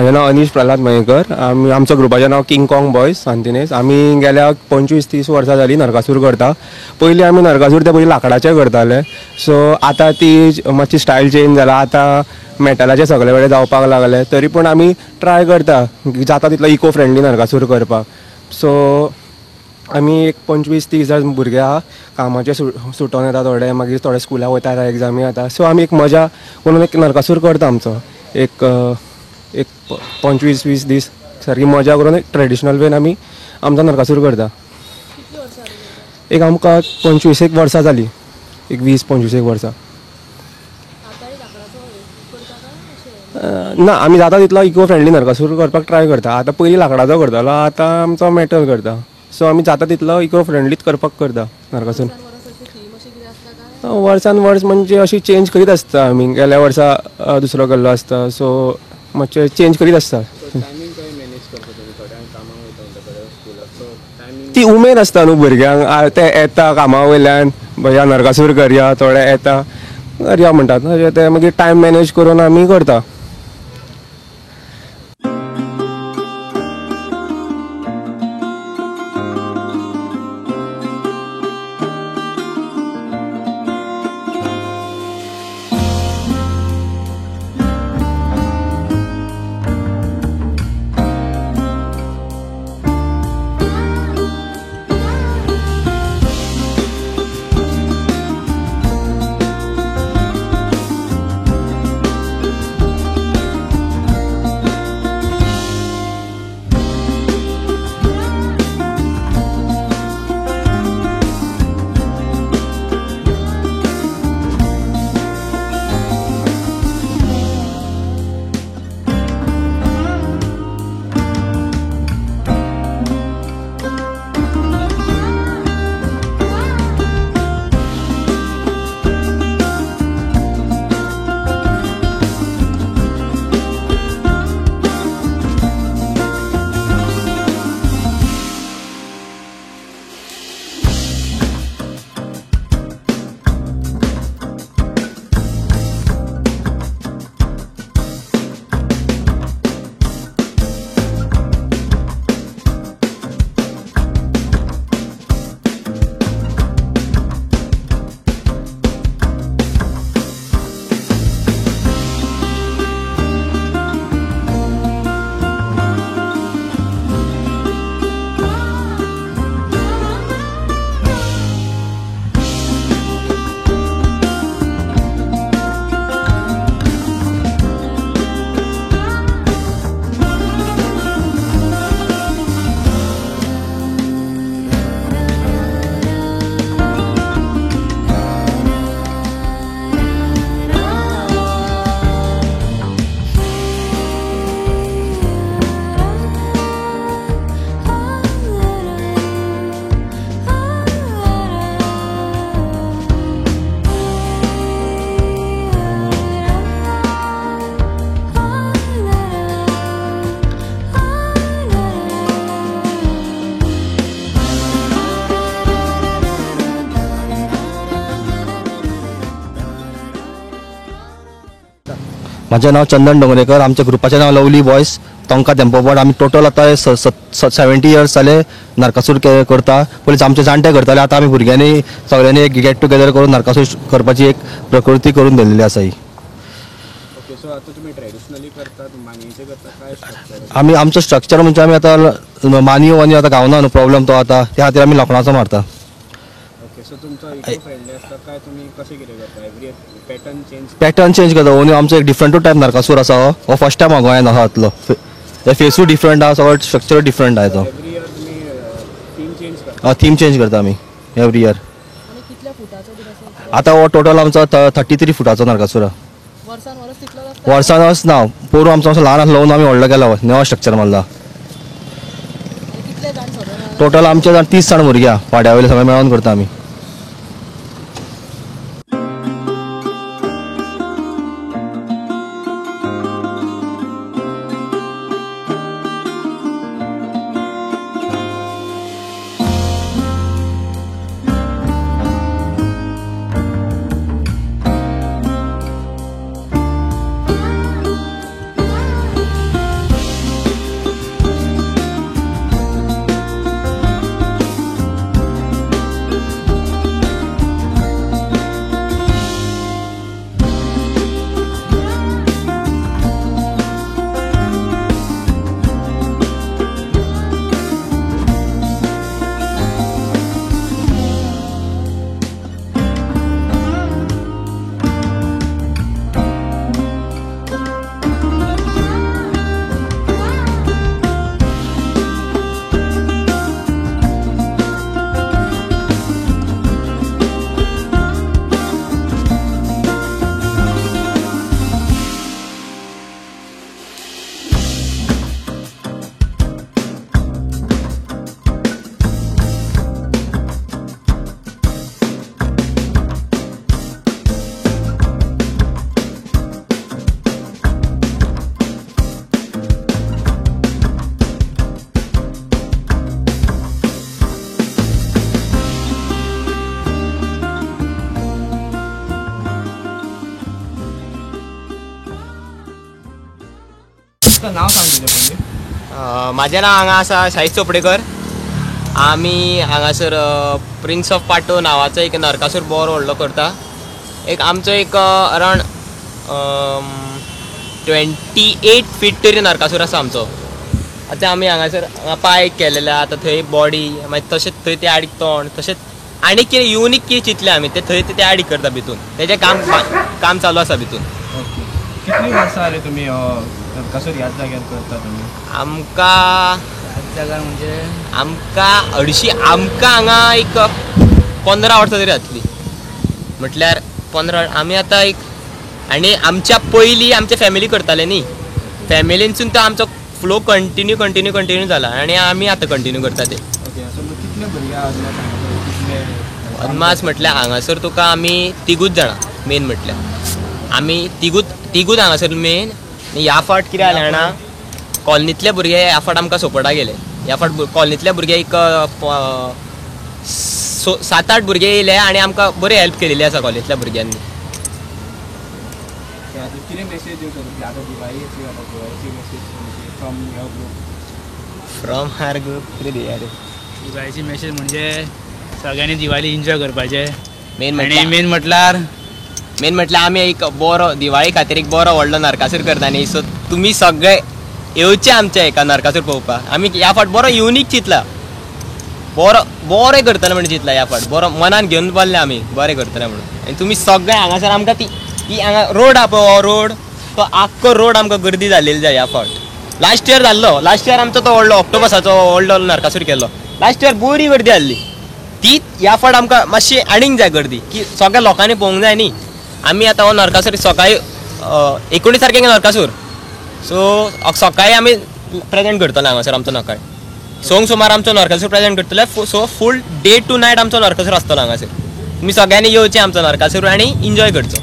माझे नाव अनीश प्रल्हाद मयेकर. आमच्या ग्रुपाचें नाव king Kong boys सांतिनेज. आमी गेल्या 25-30 वर्सां जाली नरकासूर करता. पयलीं आमी नरकासूर ते पयलीं लाकडाचे करताले. सो आतां ती मातशी स्टायल चेंज जाला. आतां मेटलाचे सगळे वेळेस जावपाक लागले. तरी पूण आमी ट्राय करता जाता तितलो इको फ्रेंडली नरकासूर करपाक. सो आमी एक 25-30 भुरगे आहा. कामाचे सुटोन येता थोडे, मागीर थोडे स्कुलाक वयता, एग्जामी येता. सो आमी एक मजा म्हणून एक नरकासूर करता आमचो. एक 25-20 दीस सारकी मजा करून एक ट्रेडिशनल वेन आमी आमचो नरकासूर करता. एक आमकां 25 वर्सां जाली, एक 20-25 वर्सां. ना, आमी जाता तितलो इको फ्रेंडली नरकासूर करपाक ट्राय करता. आतां पयलीं लाकडाचो करतालो, आतां आमचो मेटल करता. सो आमी जाता तितलो इको फ्रेंडलीच करपाक करता नरकासूर. वर्सान वर्स म्हणजे अशी चेंज करीत आसता. आमी गेल्या वर्सा दुसरो केल्लो आसता. सो मातशें चेंज करीत आसता. ती उमेद आसता न्हू भुरग्यांक. ते येता कामा वयल्यान, भैया नरकासूर करया, थोडे येता करया म्हणटात. ते मागीर टायम मॅनेज करून आमी करता. माझे नाव चंदन डोंगरेकर. आमच्या ग्रुपाचें नाव लवली बॉयज तोंका तेंपोपड. आमी टोटल आतां 70 इयर्स जाले नरकासूर करता. पयलीं आमचे जाणटे करताले, आतां आमी भुरग्यांनी सगळ्यांनी एक गेट टुगेदर करून नरकासूर करपाची एक प्रकृती करून दवरलेली आसा ही. आमी आमचो स्ट्रक्चर म्हणजे आमी आतां मानियो आतां गावना न्हू प्रॉब्लेम तो आतां, त्या खातीर आमी लोखणाचो मारता. पॅटर्न चेंज करता. ओन्ली आमचो एक डिफरंटूच टायप नरकासूर आसा. हो फर्स्ट टायम गोंयांत आसा हातलो. फेसूय डिफरंट आहा, सगळो स्ट्रक्चर डिफरंट आहे तो. थीम चेंज करता आमी एवरी इयर. आतां हो टोटल आमचो 33 फुटाचो नरकासूर आहा. वर्सान वर्स ना, पोरू आमचो ल्हान आसलो आमी व्हडलो केला, नवो स्ट्रक्चर मारला. टोटल आमचे 30 जाण भुरगे आहा. वाड्या वयले सगळे मेळोन करता आमी. तुमचं नाव सांगतले पहिले. माझें नाव हांगा आसा शाहीद चोपडेकर. आमी हांगासर प्रिन्स ऑफ पाटो नांवाचो एक नरकासूर बरो व्हडलो करता. एक आमचो एक अरावंड 28 फीट तरी नरकासूर आसा आमचो. आतां आमी हांगासर पांय केलेले आतां थंय बॉडी मागीर तशेंच थंय ते आडीक तोंड तशेंच आनी कितें युनीक कितें चिंतलें आमी ते थंय ते आडीक करता भितून. तेजें काम चालू आसा भितून. कितली वर्सां जाली तुमी नरकासूर ह्याच जाग्यार करता तुमी? आमकां ह्याच जाग्यार म्हणजे आमकां हांगा एक 15 वर्सां तरी जातली. म्हटल्यार 15 आमी आतां एक आनी आमच्या पयलीं आमच्या फॅमिली करताले न्ही. फॅमिलीनसून तो आमचो फ्लो कंटिन्यू जाला आनी आमी आतां कंटिन्यू करता ते. कितले भुरगे अदमास म्हटल्यार हांगासर तुका आमी तिगूच जाणां मेन म्हटल्यार आमी तिगूच हांगासर मेन. ह्या फावट कितें जालें जाणा कॉलनींतले भुरगे ह्या फावट आमकां सपोर्टा गेले. ह्या फावट कॉलनींतले भुरगे एक 7-8 भुरगे येयले आनी आमकां बरी हेल्प केलेली आसा कॉलनींतल्या भुरग्यांनी. फ्रॉम हार ग्रुप कितें दिया रे. दिवाळीची मेसेज म्हणजे सगळ्यांनी दिवाळी एन्जॉय करपाचें. मेन म्हटल्यार आमी एक बरो दिवाळी खातीर एक बरो व्हडलो नरकासूर करता न्ही. सो तुमी सगळे येवचे आमच्या एका नरकासूर पळोवपाक. आमी ह्या फावट बरो युनीक चिंतला. बरें करतले म्हणून चिंतला ह्या फावट. बरो मनान घेवन बसले आमी बरें करतले म्हणून. आनी तुमी सगळे हांगासर आमकां ती हांगा रोड आहा पळय हो रोड तो आख्खो रोड आमकां गर्दी जाल्लेली जाय ह्या फावट. लास्ट इयर जाल्लो. लास्ट इयर आमचो तो व्हडलो ऑक्टोबसाचो व्हडलो नरकासूर केल्लो. लास्ट इयर बरी गर्दी जाल्ली. ती ह्या फावट आमकां मातशी आनीक जाय गर्दी की सगळ्या लोकांनी पळोवंक जाय न्ही. आमी आतां हो नरकासूर सकाळी 19 तारखेक नरकासूर. सो सकाळी आमी प्रेजेंट करतले हांगासर आमचो नकाळ. सोंग सुमार आमचो नरकासूर प्रेजेंट करतले. So full day to night आमचो नरकासूर आसतलो हांगासर. तुमी सगळ्यांनी येवचें आमचो नरकासूर आनी एन्जॉय करचो.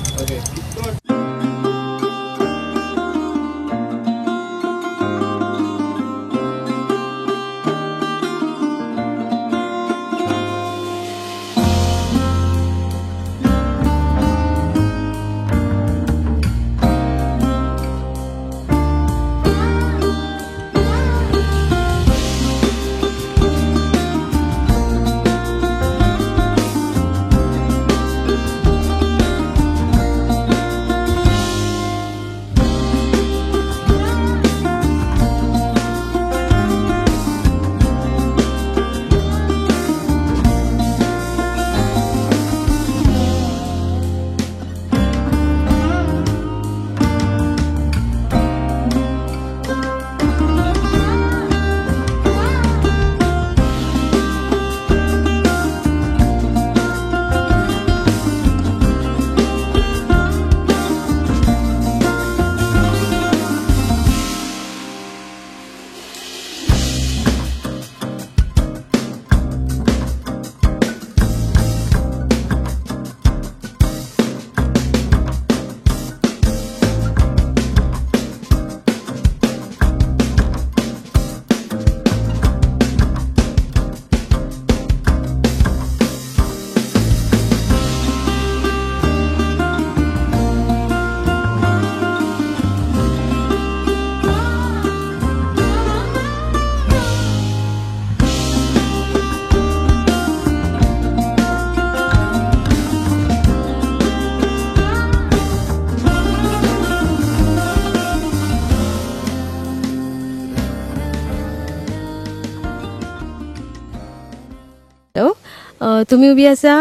तुमी उबी आसा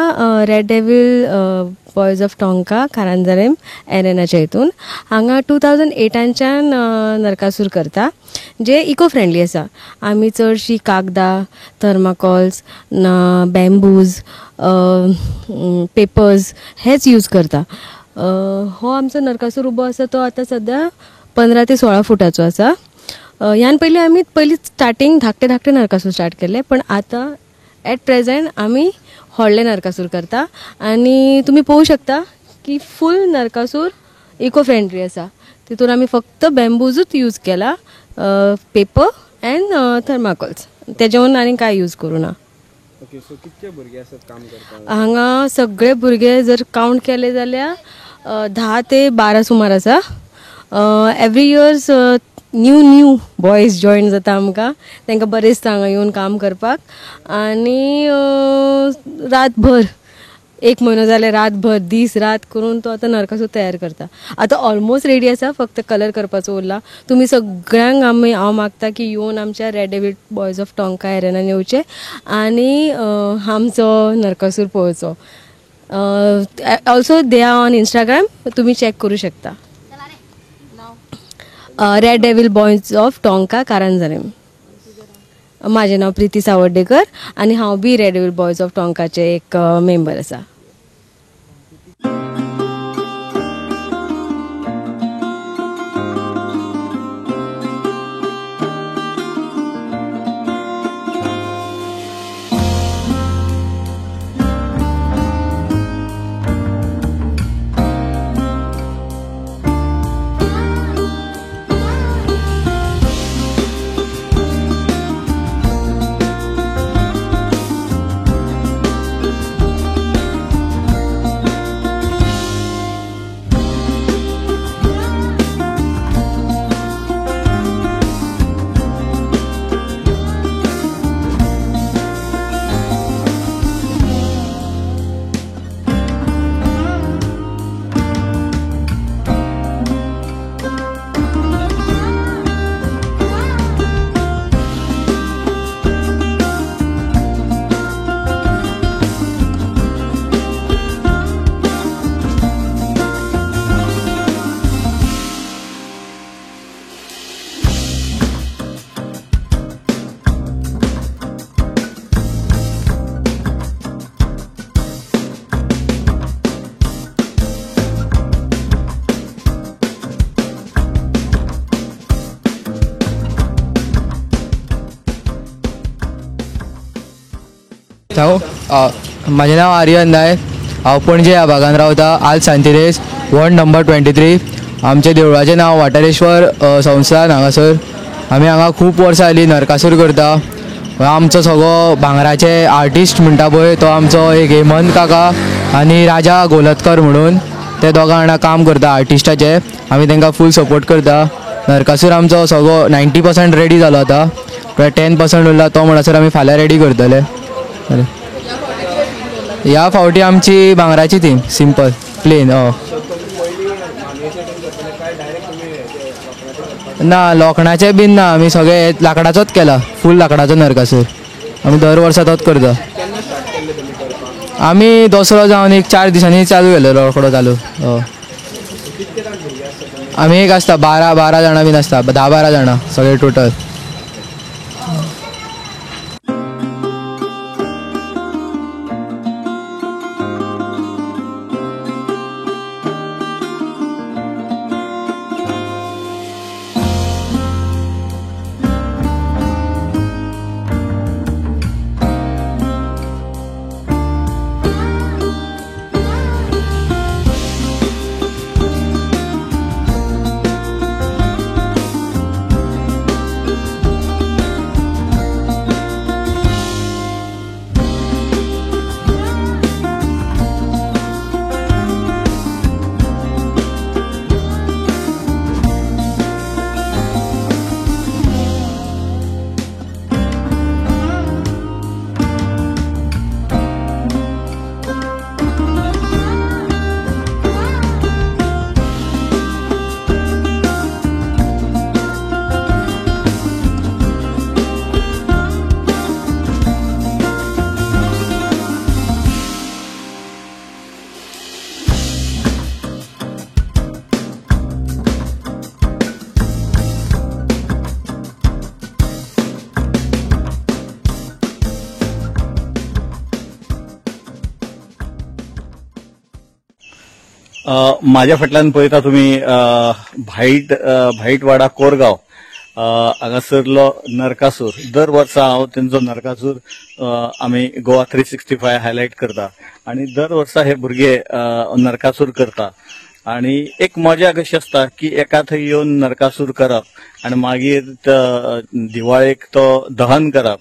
red devil boys of tonka कारांजरेम एरेनाच्या हितून. हांगा 2008च्यान नरकासूर करता जे इको फ्रेंडली आसा. आमी चडशी कागदां थर्माकोल्स बॅम्बूज पेपर्स हेच यूज करता. हो आमचो नरकासूर उबो आसा तो आतां सद्या 15 ते 16 फुटाचो आसा. ह्यान पयलीं स्टार्टींग धाकटे नरकासूर स्टार्ट केले पण आतां एट प्रेजेंट आमी व्हडले नरकासूर करता. आनी तुमी पळोवंक शकता की फूल नरकासूर इको फ्रेंडली आसा. तितून आमी फक्त बॅम्बूजूच यूज केला पेपर एंड थर्माकोल्स. तेजेवन आनी काय यूज करूं ना. हांगा सगळे भुरगे जर काउंट केले जाल्यार 10 ते 12 सुमार आसा. Every years new boys join जाता आमकां, तांकां बरें दिसता हांगा येवन काम करपाक. आनी रातभर 1 म्हयनो जाले रातभर दीस रात करून तो आतां नरकासूर तयार करता. आतां ऑलमोस्ट रेडी आसा, फक्त कलर करपाचो उरला. तुमी सगळ्यांक हांव मागता की येवन आमच्या red devil boys of Tonca एरेनान येवचे आनी आमचो नरकासूर पळोवचो. Also they are on Instagram, तुमी चॅक करूं शकता. Red devil boys of Tonca Karanzalem. म्हाजें नांव प्रिती सावर्डेकर आनी हांव बी रेड डेव्हिल बॉयज ऑफ टोंकाचे एक मेंबर आसा. म्हजें नांव आर्यन नायक. हांव पणजे ह्या भागान रावता. आल सांतिनेज वॉर्ड नंबर 23. आमच्या देवळाचें नांव वाटारेश्वर संस्थान. हांगासर आमी हांगा खूब वर्सां जालीं नरकासूर करता. आमचो सगळो भांगराचे आर्टिस्ट म्हणटा पळय तो आमचो एक हेमंत काका आनी राजा गोलतकर म्हणून ते दोगां जाणां काम करता आर्टिस्टाचे. आमी तांकां फूल सपोर्ट करता. नरकासूर आमचो सगळो 90% रेडी जालो आतां. 10% उरला तो म्हणसर आमी फाल्यां रेडी करतले. ह्या फावटी आमची भांगराची थीम सिंपल प्लेन. ना लोखणाचे बीन ना, आमी सगळे लाकडाचोच केला. फूल लाकडाचो नरकासूर आमी दर वर्सा तोच करता. आमी दसरो जावन एक 4 दिसांनी चालू केलेलो रोखडो चालू. आमी एक आसता 12 जाणां बीन आसता, 10-12 जाणां सगळे टोटल. माझ्या फाटल्यान पळयता तुम्ही भाईटवाडा कोरगाव हांगासरलो नरकासूर. दर वर्सा हांव तेंचो नरकासूर आमी गोवा 365 हायलायट करता आनी दर वर्सा हे भुरगे नरकासूर करता. आणि एक मजा कशी असता की एका थंय येवन नरकासूर करप आणि मागीर दिवाळेक तो दहन करप.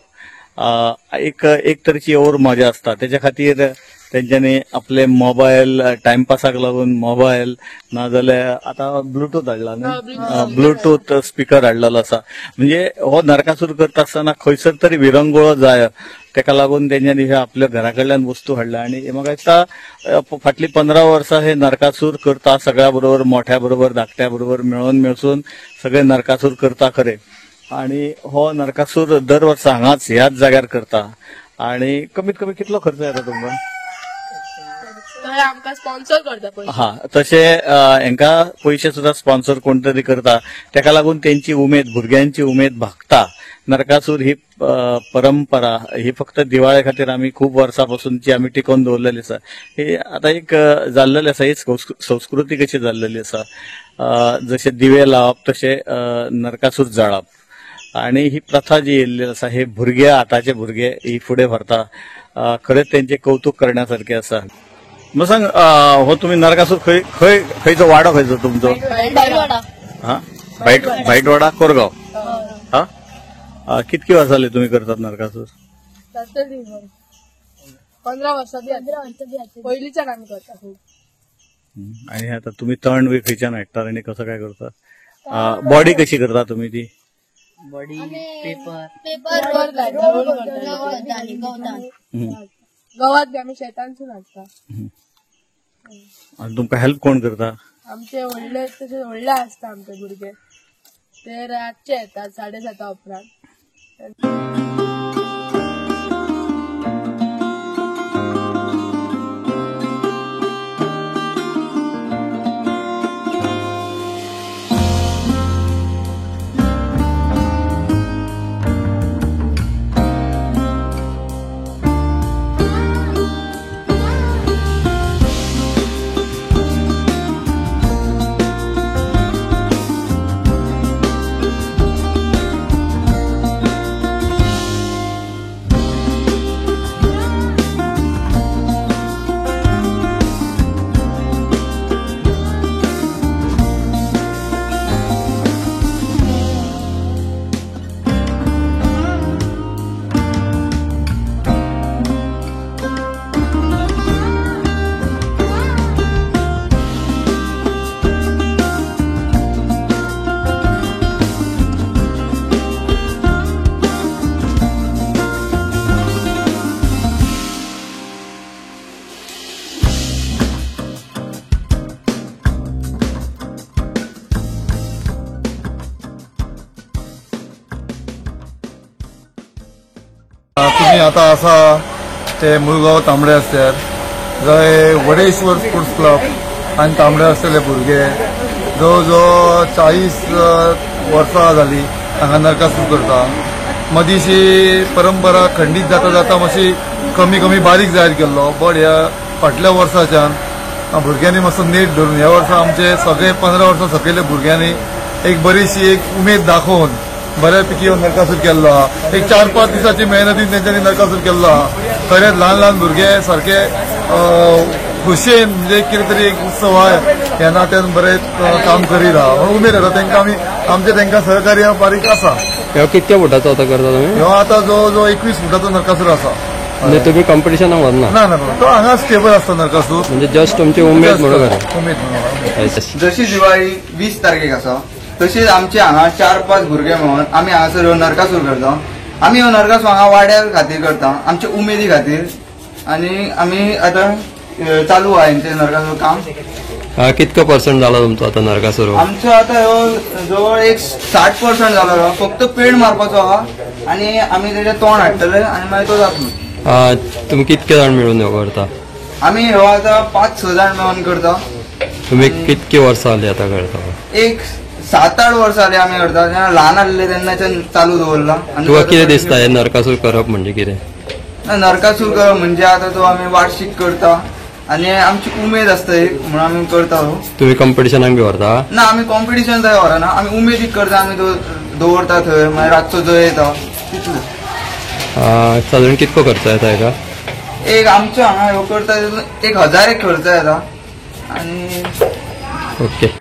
एक तरेची और मजा असता. त्याच्या खातीर तेंच्यांनी आपले मोबायल टाइमपासाक लागून मोबायल नाजाल्यार आता ब्लूटूथ हाडला न्ही, ब्लूटूथ स्पीकर हाडलेलो आसा. म्हणजे हो नरकासूर करता आसतना खंयसर तरी विरंगुळो जाय, तेका लागून तेंच्यांनी हे आपल्या घरा कडल्यान वस्तू हाडल्या. आणि म्हाका दिसता फाटली 15 वर्सां हे नरकासूर करता, सगळ्या बरोबर, मोठ्या बरोबर, धाकट्या बरोबर मिळून मिसळून सगळे नरकासूर करता खरे. आणि हो नरकासूर दर वर्सा हांगाच ह्याच जाग्यार करता. आणि कमीत कमी कितलो खर्च येता तुमकां? आमकां स्पॉन्सर करता. हा, तशे हांकां पयशे सुद्धा स्पॉन्सर कोण तरी करता, तेका लागून तेंची उमेद, भुरग्यांची उमेद भागता. नरकासूर ही परंपरा ही फक्त दिवाळे खातीर आमी खूप वर्सांपासूनची आमी टिकोवन दवरलेली आसा. ही आता एक जाल्लेली आसा, ही संस्कृती कशी जाल्लेली आसा. जशे दिवे लावप तशे नरकासूर जाळप. आणि ही प्रथा जी येयल्ली आसा, हे भुरगे, आताचे भुरगे ही फुडें व्हरता. खरेंच तेंचे कौतुक करण्यासारखे आसा. मग सांग, हो तुम्ही नरकासूर खंयचो वाडो खंयचो तुमचो? हा, भायटवाडा, कोरगाव. हा, कितकी वर्सां जाली तुम्ही करतात नरकासूर? 15 वर्सां पयलींच्यान आमी करता. आणि आता तुम्ही तण बी खंयच्यान हाडटात आणि कसं काय करता? बॉडी कशी करता तुम्ही ती? बॉडी पेपर गवत बी आमी शेतांसून हाडटा. आणि तुमकां हेल्प कोण करता? आमचे व्हडले तशे व्हडले आसता आमचे भुरगे, ते रातचे येतात 7:30 उपरांत. तुम्ही आता असा ते मुळगाव तांबडे आसतात, जंय वडेश्वर स्पोर्ट्स क्लब आणि तांबडे आसलेले भुरगे जवळ जवळ 40 वर्सां जाली हांगा नरकासूर करता. मदींची परंपरा खंडीत जाता जाता मातशी कमी कमी बारीक जायत गेल्लो, बट ह्या फाटल्या वर्साच्यान भुरग्यांनी मातसो नेट धरून ह्या वर्सा आमचे सगळे 15 वर्सां सकयले भुरग्यांनी एक बरीशी एक उमेद दाखोवन बऱ्यापैकी नरकासूर केल्लो आहा. एक 4-5 दिसाची मेहनतीन तेंच्यांनी नरकासूर केल्लो आहा. खरेंच ल्हान ल्हान भुरगे सारखे खुशेन म्हणजे कितें तरी एक उत्सव आहे ह्या नात्यान बरें काम करीत आहा. म्हणून उमेद येता तेंकां आमी आमचे तेंकां सहकार्य बारीक आसा. ह्यो कितक्या फुटाचो आता करता तुम्ही? ह्यो आता जवळ जवळ 21 फुटाचो नरकासूर आसा. म्हणजे तुम्ही कॉम्पिटिशनाक वरना? ना ना, तो हांगा स्टेबल आसता नरकासूर. म्हणजे जस्ट तुमची उमेद म्हणून करा. उमेद म्हणून. जशी दिवाळी 20 तारखेक आसा तशीच आमचे हांगा 4-5 भुरगे मेळून आमी हांगासर ह्यो नरकासूर करता. आमी ह्यो नरकासूर हांगा वाड्या खातीर करता, आमचे उमेदी खातीर. आणि आमी आतां चालू आहा हेंचें नरकासूर काम. कितको पर्सेंट जाला तुमचो आता नरकासूर? आमचो आता ह्यो जवळ एक 60% जालो. फक्त पेंट मारपाचो आहा आणि आमी तेजें तोंड हाडटले आणि मागीर तो जातलो. तुम्ही कितके जाण मिळून ह्यो करता? आमी ह्यो आता 5-6 जाण मेळून करता. तुम्ही कितकी वर्सां जाली आता करता? एक 7-8 वर्सां जाली आमी करता. जेन्ना ल्हान आसले तेन्नाच्यान चालू दवरला. तुका कितें दिसता हे नरकासूर करप म्हणजे कितें? नरकासूर करप म्हणजे आता तो आमी वार्षिक करता आणि आमची उमेद आसता एक म्हणून आमी करता. तुम्ही कॉम्पिटिशनाक बी व्हरता? ना, आमी कॉम्पिटिशन थंय व्हरना. आमी उमेदीक करता. आमी दवरता थंय, मागीर रातचो जय येता तितलें. साधारण कितको खर्च येता हेका? एक आमचो हांगा ह्यो करता 1000 खर्च येता. आणि ओके.